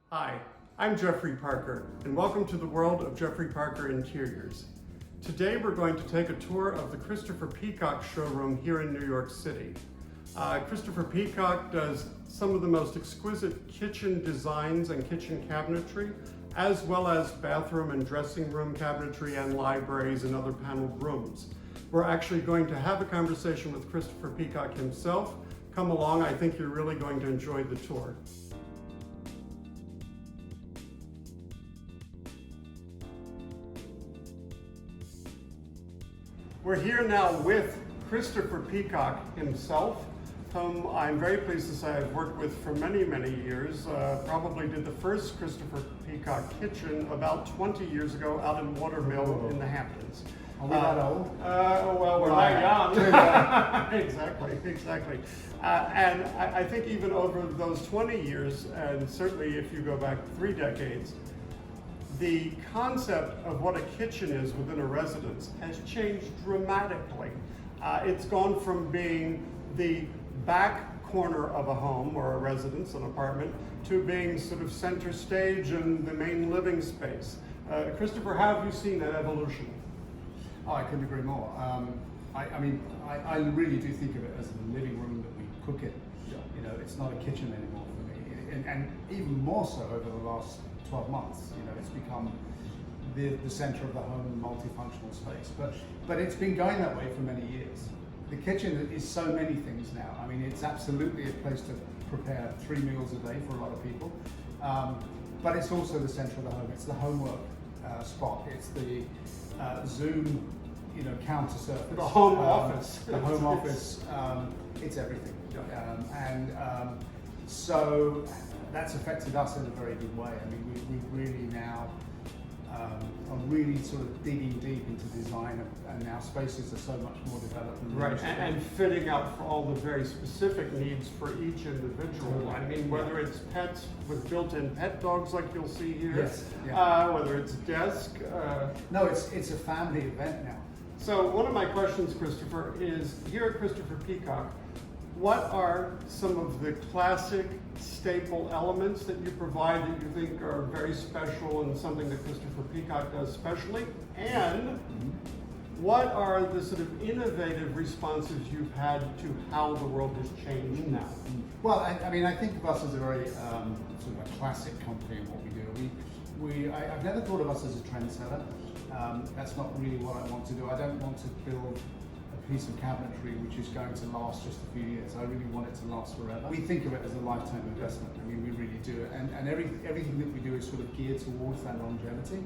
Hi, I'm Jeffrey Parker, and welcome to the world of Jeffrey Parker Interiors. Today we're going to take a tour of the Christopher Peacock showroom here in New York City. Christopher Peacock does some of the most exquisite kitchen designs and kitchen cabinetry, as well as bathroom and dressing room cabinetry and libraries and other paneled rooms. We're actually going to have a conversation with Christopher Peacock himself. Come along, I think you're really going to enjoy the tour. We're here now with Christopher Peacock himself, whom I'm very pleased to say I've worked with for many, many years. Probably did the first Christopher Peacock kitchen about 20 years ago out in Watermill in the Hamptons. Are we that old? Well, we're not young. Exactly. And I think even over those 20 years, and certainly if you go back 3 decades, the concept of what a kitchen is within a residence has changed dramatically. It's gone from being the back corner of a home or a residence, an apartment, to being sort of center stage and the main living space. Christopher, how have you seen that evolution? Oh, I couldn't agree more. I really do think of it as a living room that we cook in. Yeah. You know, it's not a kitchen anymore for me. And even more so over the last 12 months, you know, it's become the center of the home, multifunctional space. But it's been going that way for many years. The kitchen is so many things now. I mean, it's absolutely a place to prepare 3 meals a day for a lot of people. But it's also the center of the home. It's the homework spot. It's the Zoom, you know, counter surface. The home office. The home office. It's everything. So that's affected us in a very good way. I mean, we really now are really sort of digging deep into design, and now spaces are so much more developed. Right, and fitting out for all the very specific needs for each individual. Totally. I mean, whether it's pets with built-in pet dogs like you'll see here, yes, yeah. Whether it's desk. No, it's a family event now. So one of my questions, Christopher, is here at Christopher Peacock, what are some of the classic staple elements that you provide that you think are very special and something that Christopher Peacock does specially? And what are the sort of innovative responses you've had to how the world has changed now? Well, I think of us as a very sort of a classic company in what we do. I've never thought of us as a trendsetter. That's not really what I want to do. I don't want to build a piece of cabinetry which is going to last just a few years. I really want it to last forever. We think of it as a lifetime investment. I mean, we really do. And everything that we do is sort of geared towards that longevity.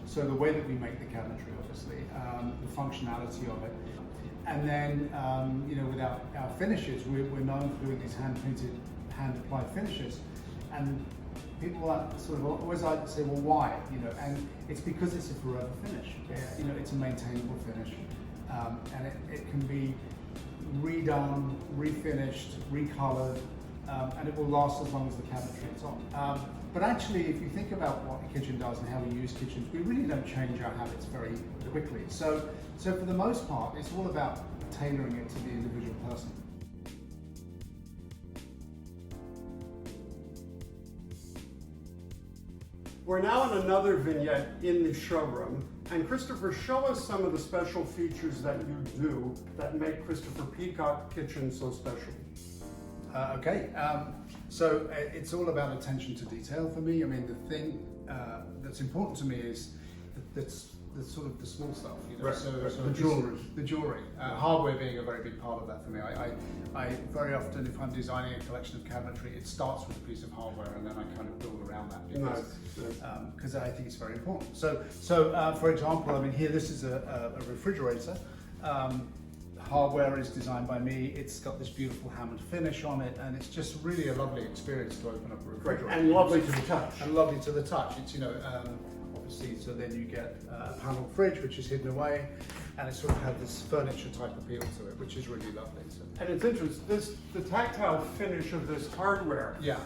So the way that we make the cabinetry, obviously, the functionality of it. And then, you know, with our finishes, we're known for doing these hand-painted, hand-applied finishes. And people are sort of always like to say, well, why? You know, and it's because it's a forever finish. You know, it's a maintainable finish. And it can be redone, refinished, recolored, and it will last as long as the cabinetry is on. But actually, if you think about what a kitchen does and how we use kitchens, we really don't change our habits very quickly. So for the most part, it's all about tailoring it to the individual person. We're now in another vignette in the showroom. And Christopher, show us some of the special features that you do that make Christopher Peacock Kitchen so special. Okay, so it's all about attention to detail for me. I mean, the thing that's important to me is that's sort of the small stuff, you know. Right. So the jewelry, hardware being a very big part of that for me. I very often, if I'm designing a collection of cabinetry, it starts with a piece of hardware and then I kind of build around that because I think it's very important. So for example, I mean, here this is a refrigerator. Hardware is designed by me. It's got this beautiful hammered finish on it, and it's just really a lovely experience to open up a refrigerator. And lovely to the touch. And lovely to the touch. It's, you know, obviously, so then you get a panel fridge which is hidden away, and it sort of has this furniture type appeal to it, which is really lovely. So. And it's interesting, the tactile finish of this hardware. Yeah.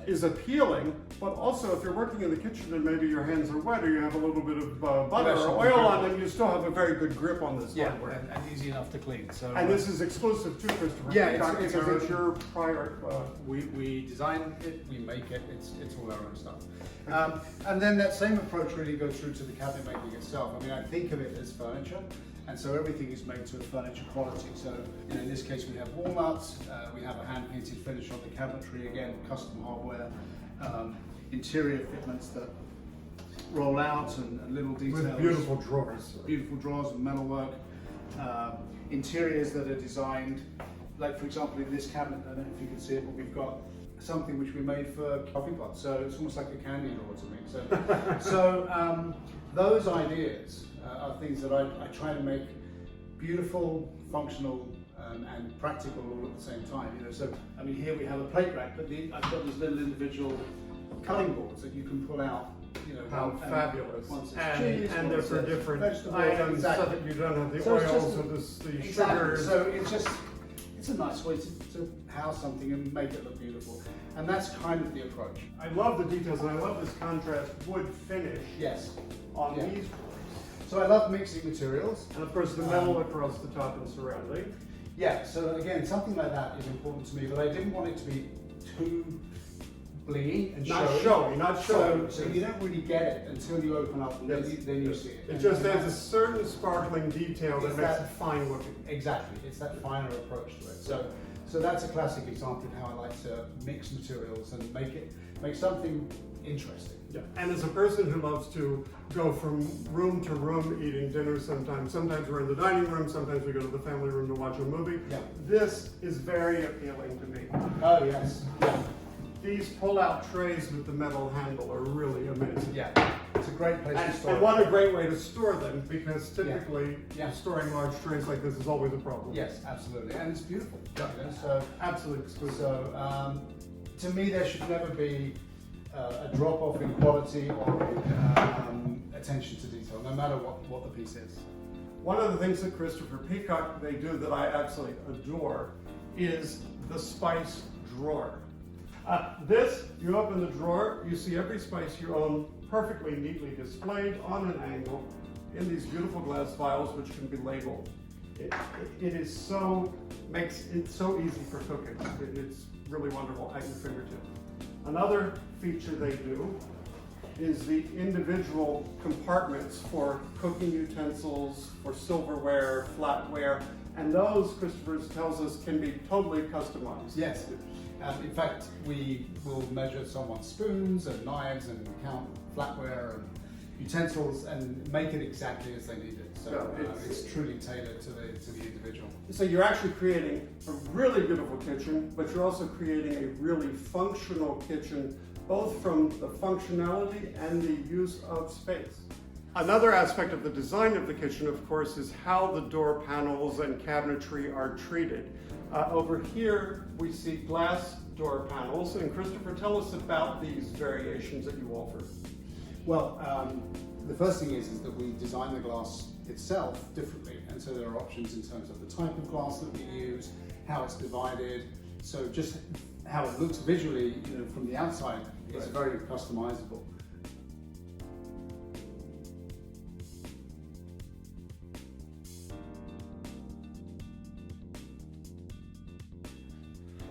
is appealing, but also if you're working in the kitchen and maybe your hands are wet or you have a little bit of butter Yes, or oil on them, you still have a very good grip on this Yeah, hardware. and easy enough to clean. So And this is exclusive to Christopher Yeah, Peacock it's because it's original. your prior. we design it, we make it. It's all our own stuff. And then that same approach really goes through to the cabinet making itself. I mean, I think of it as furniture, and so everything is made to a furniture quality. So in this case, we have walnuts, we have a hand painted finish on the cabinetry, again, custom hardware, interior fitments that roll out and little details. With beautiful drawers. Beautiful drawers and metalwork. Interiors that are designed, like for example in this cabinet, I don't know if you can see it, but we've got something which we made for coffee pots, so it's almost like a candy drawer to me. So those ideas are things that I try to make beautiful, functional, and practical all at the same time. You know, so I mean here we have a plate rack, but I've got these little individual cutting boards that you can pull out. You know, How and fabulous. once it's And, cheese, and they're once for it's different vegetable, items so exactly. that you don't have the So it's oils just- or the Exactly. sugars. So it's a nice way to house something and make it look beautiful, and that's kind of the approach. I love the details and I love this contrast wood finish Yes. on Yeah. these boards. So I love mixing materials. And of course the metal across the top and surrounding. Yeah. So again, something like that is important to me, but I didn't want it to be too blingy and Not showy. showy, not showy. So you don't really get it until you open up and Yes. then you see it. It And just that's- adds a certain sparkling detail that It's makes that- it fine looking. Exactly, it's that finer approach to it. So that's a classic example of how I like to mix materials and make something interesting. Yeah. And as a person who loves to go from room to room eating dinner sometimes we're in the dining room, sometimes we go to the family room to watch a movie. Yeah. This is very appealing to me. Oh yes, yeah, These pull-out trays with the metal handle are really amazing. yeah. It's a great place to store. And what a great way to store them, because typically Yeah. storing large trays like this is always a problem. Yes, absolutely, and it's beautiful. You know, so Absolutely exclusive. so to me, there should never be a drop off in quality or in attention to detail, no matter what the piece is. One of the things that Christopher Peacock they do that I absolutely adore is the spice drawer. This, you open the drawer, you see every spice you own perfectly neatly displayed on an angle in these beautiful glass vials which can be labeled. It is so, makes it so easy for cooking. It's really wonderful at your fingertips. Another feature they do is the individual compartments for cooking utensils, for silverware, flatware, and those, Christopher tells us, can be totally customized. Yes. In fact, we will measure someone's spoons and knives and count flatware and utensils and make it exactly as they need it. So Yeah, it's truly tailored to the individual. So you're actually creating a really beautiful kitchen, but you're also creating a really functional kitchen, both from the functionality and the use of space. Another aspect of the design of the kitchen, of course, is how the door panels and cabinetry are treated. Over here, we see glass door panels, and Christopher, tell us about these variations that you offer. Well, the first thing is that we design the glass itself differently, and so there are options in terms of the type of glass that we use, how it's divided, so just how it looks visually, you know, from the outside is Right. very customizable.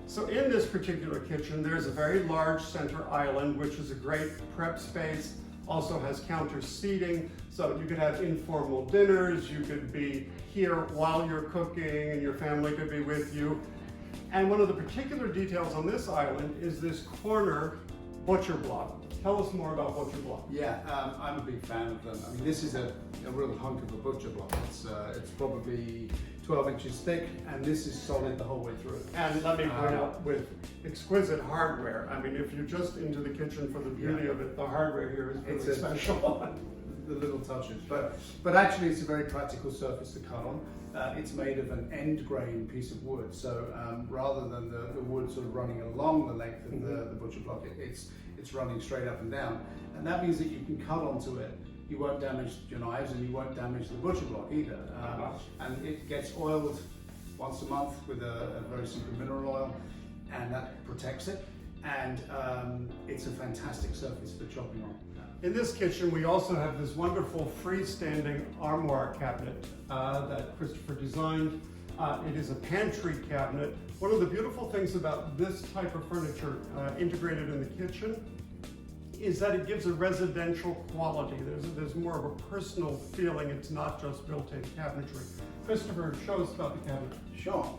So in this particular kitchen, there's a very large center island, which is a great prep space, also has counter seating, so you could have informal dinners, you could be here while you're cooking and your family could be with you. And one of the particular details on this island is this corner butcher block. Tell us more about butcher block. Yeah, I'm a big fan of them. I mean, this is a real hunk of a butcher block. It's probably 12 inches thick, and this is solid the whole way through. And let me point out, with exquisite hardware. I mean, if you're just into the kitchen for the beauty of it, the hardware here is really It's a special. the little touches, but actually it's a very practical surface to cut on. It's made of an end grain piece of wood, so rather than the wood sort of running along the length of the butcher block, it's running straight up and down, and that means that you can cut onto it. You won't damage your knives and you won't damage the butcher block either. And it gets oiled once a month with a very simple mineral oil, and that protects it. and it's a fantastic surface for chopping on. In this kitchen, we also have this wonderful freestanding armoire cabinet that Christopher designed. It is a pantry cabinet. One of the beautiful things about this type of furniture integrated in the kitchen is that it gives a residential quality. There's more of a personal feeling. It's not just built-in cabinetry. Christopher, show us about the cabinet. Sure.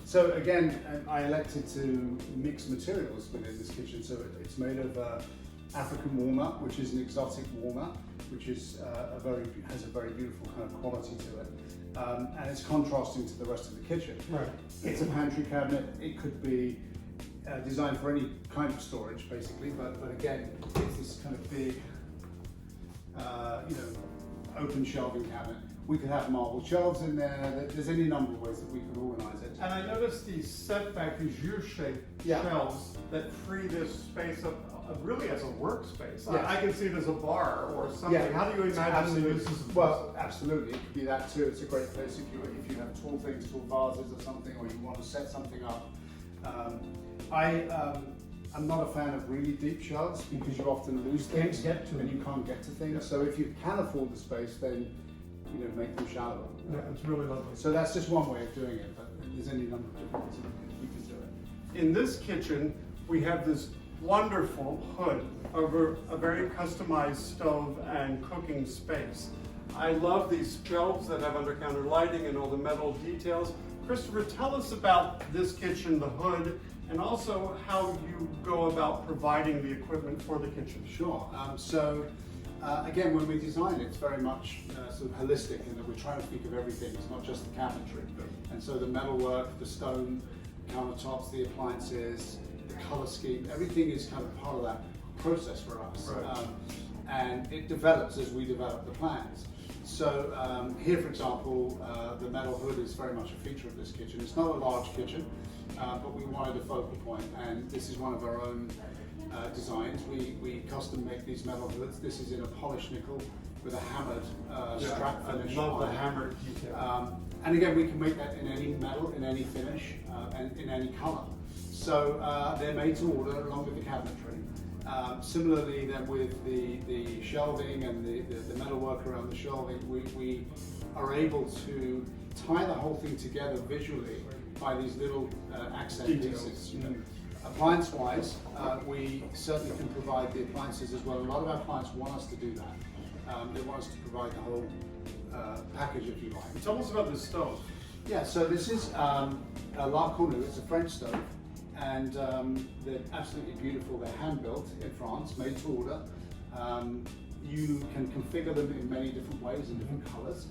So again, I elected to mix materials within this kitchen. So it's made of African walnut, which is an exotic walnut, which is has a very beautiful kind of quality to it, and it's contrasting to the rest of the kitchen. Right. It's a pantry cabinet. It could be designed for any kind of storage, basically, but again, it's this kind of big, open shelving cabinet. We could have marble shelves in there. There's any number of ways that we could organize it. And I noticed these setback, these U-shaped shelves that free this space up really as a workspace. Yeah. I can see it as a bar or something. Yeah, How do you imagine the uses of this? Well, absolutely. It could be that too. It's a great place if you have tall things, tall vases or something, or you want to set something up. I'm not a fan of really deep shelves because you often lose things Get to and them. you can't get to things. Yeah. So if you can afford the space, then make them shallower. Yeah, it's really lovely. So that's just one way of doing it, but there's any number of different ways you can do it. In this kitchen, we have this wonderful hood over a very customized stove and cooking space. I love these shelves that have under-counter lighting and all the metal details. Christopher, tell us about this kitchen, the hood, and also how you go about providing the equipment for the kitchen. Sure. Again, when we design it, it's very much sort of holistic in that we're trying to think of everything. It's not just the cabinetry. And so the metalwork, the stone countertops, the appliances, the color scheme, everything is kind of part of that process for us. Right. And it develops as we develop the plans. So here, for example, the metal hood is very much a feature of this kitchen. It's not a large kitchen, but we wanted a focal point, and this is one of our own designs. We custom make these metal hoods. This is in a polished nickel with a hammered strap finish. I love the hammered detail. And again, we can make that in any metal, in any finish, and in any color. So they're made to order along with the cabinetry. Similarly, then with the shelving and the metalwork around the shelving, we are able to tie the whole thing together visually by these little accent Details. pieces. Appliance-wise, we certainly can provide the appliances as well. A lot of our clients want us to do that. They want us to provide the whole package, if you like. Tell us about this stove. Yeah, so this is a La Cornue. It's a French stove, and they're absolutely beautiful. They're hand-built in France, made to order. You can configure them in many different ways, in different colors.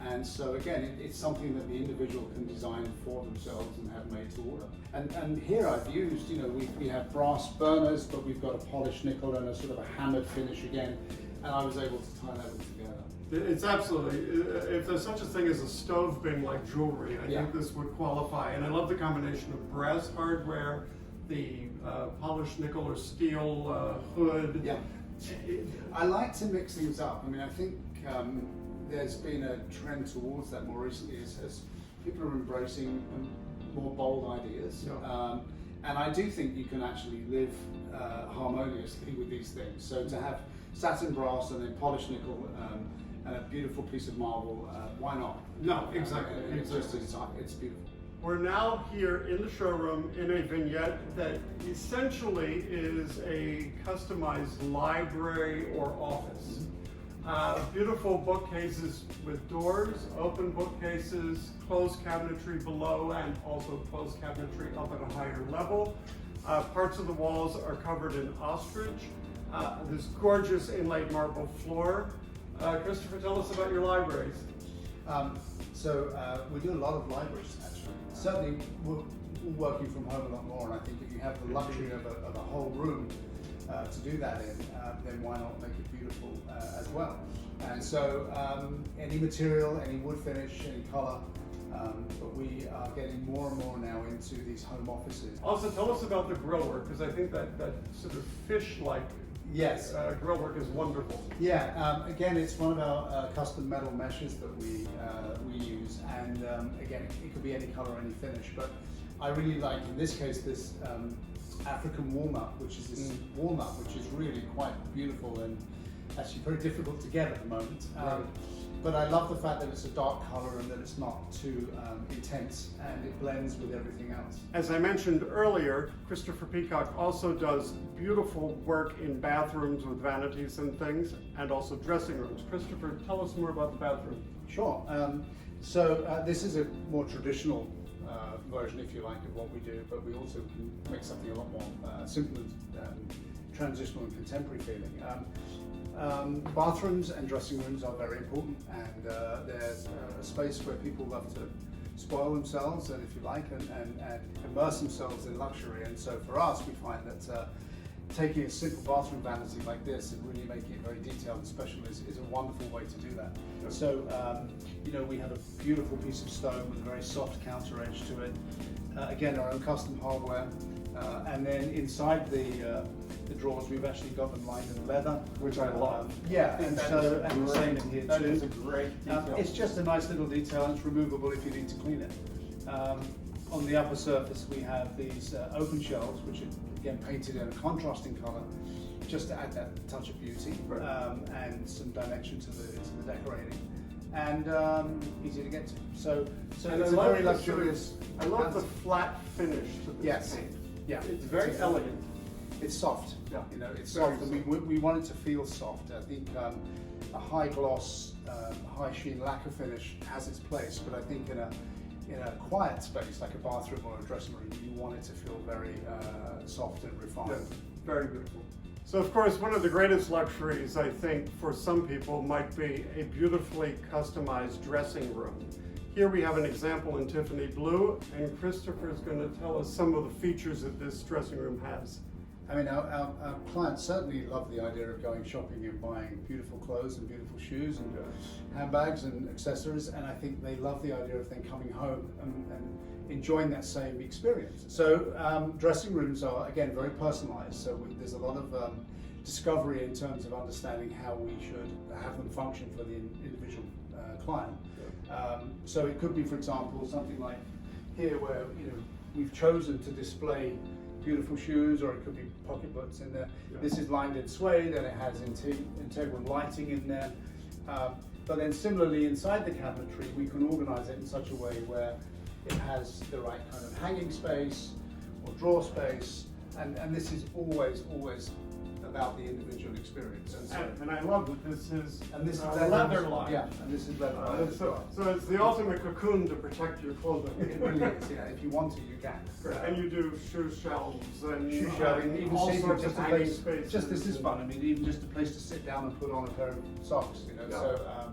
And so again, it's something that the individual can design for themselves and have made to order. And here I've used, we have brass burners, but we've got a polished nickel and a sort of a hammered finish again. And I was able to tie that all together. It's absolutely, if there's such a thing as a stove being like jewelry, I think this would qualify. And I love the combination of brass hardware, the polished nickel or steel hood. Yeah. I like to mix things up. I mean, I think there's been a trend towards that more recently as people are embracing more bold ideas. Yeah. And I do think you can actually live harmoniously with these things. So to have satin brass and then polished nickel and a beautiful piece of marble, why not? No, exactly. It's beautiful. We're now here in the showroom in a vignette that essentially is a customized library or office. Beautiful bookcases with doors, open bookcases, closed cabinetry below, and also closed cabinetry up at a higher level. Parts of the walls are covered in ostrich. This gorgeous inlaid marble floor. Christopher, tell us about your libraries. We do a lot of libraries, actually. Certainly, we're working from home a lot more, and I think if you have the luxury of a whole room to do that in, then why not make it beautiful as well? And so any material, any wood finish, any color, but we are getting more and more now into these home offices. Also, tell us about the grill work, because I think that sort of fish-like grill work is wonderful. Yeah, again, it's one of our custom metal meshes that we use, and again, it could be any color, any finish, but I really like, in this case, this African walnut, which is this walnut, which is really quite beautiful and actually very difficult to get at the moment. But I love the fact that it's a dark color and that it's not too intense, and it blends with everything else. As I mentioned earlier, Christopher Peacock also does beautiful work in bathrooms with vanities and things, and also dressing rooms. Christopher, tell us more about the bathroom. Sure. So this is a more traditional version, if you like, of what we do, but we also can make something a lot more simple and transitional and contemporary feeling. Bathrooms and dressing rooms are very important, and there's a space where people love to spoil themselves, and if you like, and immerse themselves in luxury. And so for us, we find that taking a simple bathroom vanity like this and really making it very detailed and special is a wonderful way to do that. So, you know, we have a beautiful piece of stone with a very soft counter edge to it. Again, our own custom hardware. And then inside the drawers, we've actually got them lined in leather, Which I love. Yeah, and so and the same in here too. That is a great detail. It's just a nice little detail, and it's removable if you need to clean it. On the upper surface, we have these open shelves, which are again painted in a contrasting colour, just to add that touch of beauty and some dimension to the decorating, and easy to get to. So And it's I a love very the luxurious. I love the flat finish to this Yes. paint. Yeah, It's very elegant. It's soft. Yeah. You know, it's Very soft, and we want it to feel soft. I think a high gloss, high sheen lacquer finish has its place, but I think in a quiet space like a bathroom or a dressing room, you want it to feel very soft and refined. Yes, very beautiful. So of course, one of the greatest luxuries, I think, for some people might be a beautifully customized dressing room. Here we have an example in Tiffany Blue, and Christopher is going to tell us some of the features that this dressing room has. I mean, our clients certainly love the idea of going shopping and buying beautiful clothes and beautiful shoes and handbags and accessories, and I think they love the idea of then coming home and enjoying that same experience. So dressing rooms are, again, very personalized, so there's a lot of discovery in terms of understanding how we should have them function for the individual client. So it could be, for example, something like here where, you know, we've chosen to display beautiful shoes, or it could be pocketbooks in there. Yeah. This is lined in suede and it has integral lighting in there. But then similarly inside the cabinetry, we can organize it in such a way where it has the right kind of hanging space or drawer space, and this is always about the individual experience. And so, And I love that this is this is leather line. Yeah, and this is leather line. So it's the ultimate cocoon to protect your clothing. It really is, yeah. If you want to, you can. And you do shoe shelves and Shoe shelving, even all seating, sorts just of a hanging place. spaces. Just this is fun. I mean, even just a place to sit down and put on a pair of socks. You know, Yeah.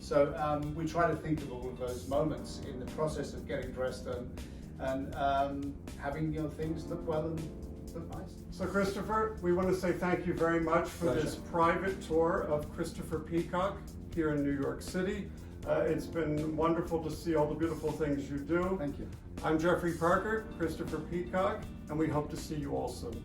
so we try to think of all of those moments in the process of getting dressed and having, you know, things look well and look nice. So Christopher, we want to say thank you very much for Pleasure. this private tour of Christopher Peacock here in New York City. It's been wonderful to see all the beautiful things you do. Thank you. I'm Jeffrey Parker, Christopher Peacock, and we hope to see you all soon.